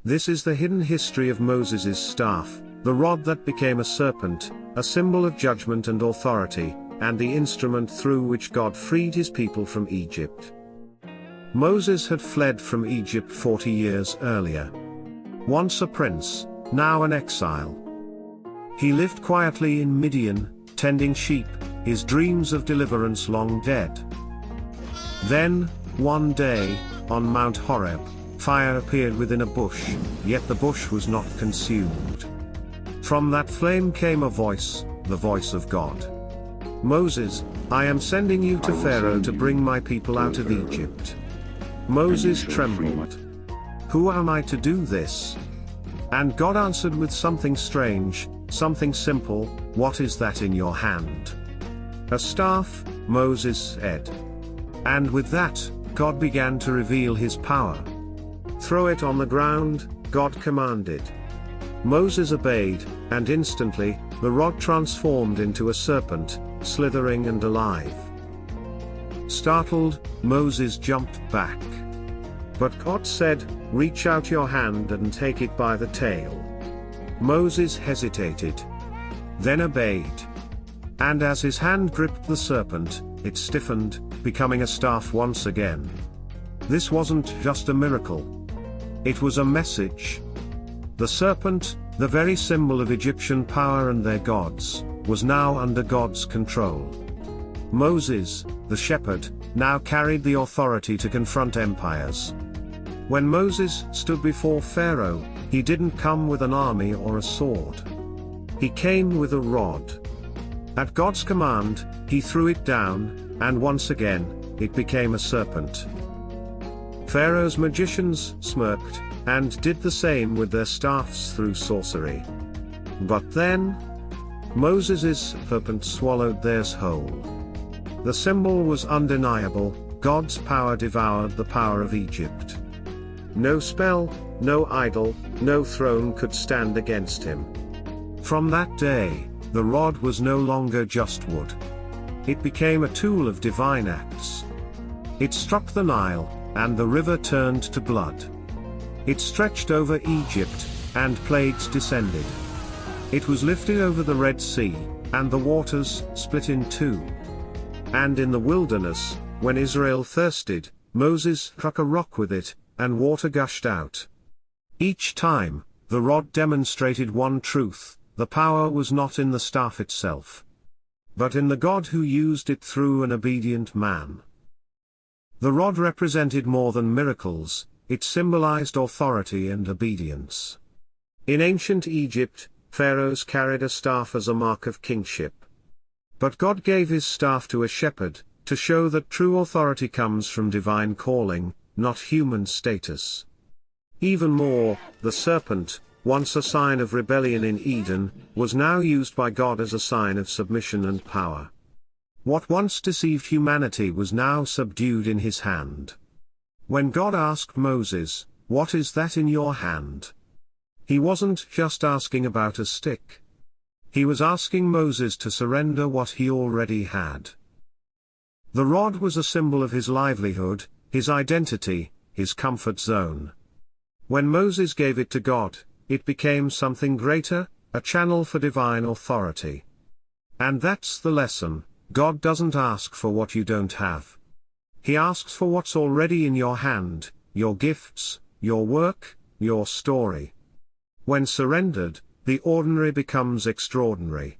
This is the hidden history of Moses' staff, the rod that became a serpent, a symbol of judgment and authority, and the instrument through which God freed his people from Egypt. Moses had fled from Egypt 40 years earlier. Once a prince, now an exile. He lived quietly in Midian, tending sheep, his dreams of deliverance long dead. Then, one day, on Mount Horeb, fire appeared within a bush, yet the bush was not consumed. From that flame came a voice, the voice of God. Moses, I am sending you to Pharaoh to bring my people out of Egypt. Moses trembled. Who am I to do this? And God answered with something strange, something simple. What is that in your hand? A staff, Moses said. And with that, God began to reveal his power. Throw it on the ground, God commanded. Moses obeyed, and instantly, the rod transformed into a serpent, slithering and alive. Startled, Moses jumped back. But God said, reach out your hand and take it by the tail. Moses hesitated. Then obeyed. And as his hand gripped the serpent, it stiffened, becoming a staff once again. This wasn't just a miracle. It was a message. The serpent, the very symbol of Egyptian power and their gods, was now under God's control. Moses, the shepherd, now carried the authority to confront empires. When Moses stood before Pharaoh, he didn't come with an army or a sword. He came with a rod. At God's command, he threw it down, and once again, it became a serpent. Pharaoh's magicians smirked, and did the same with their staffs through sorcery. But then, Moses' serpent swallowed theirs whole. The symbol was undeniable, God's power devoured the power of Egypt. No spell, no idol, no throne could stand against him. From that day, the rod was no longer just wood. It became a tool of divine acts. It struck the Nile, and the river turned to blood. It stretched over Egypt, and plagues descended. It was lifted over the Red Sea, and the waters split in two. And in the wilderness, when Israel thirsted, Moses struck a rock with it, and water gushed out. Each time, the rod demonstrated one truth: the power was not in the staff itself, but in the God who used it through an obedient man. The rod represented more than miracles, it symbolized authority and obedience. In ancient Egypt, pharaohs carried a staff as a mark of kingship. But God gave his staff to a shepherd, to show that true authority comes from divine calling, not human status. Even more, the serpent, once a sign of rebellion in Eden, was now used by God as a sign of submission and power. What once deceived humanity was now subdued in his hand. When God asked Moses, "What is that in your hand?" he wasn't just asking about a stick. He was asking Moses to surrender what he already had. The rod was a symbol of his livelihood, his identity, his comfort zone. When Moses gave it to God, it became something greater, a channel for divine authority. And that's the lesson: God doesn't ask for what you don't have. He asks for what's already in your hand, your gifts, your work, your story. When surrendered, the ordinary becomes extraordinary.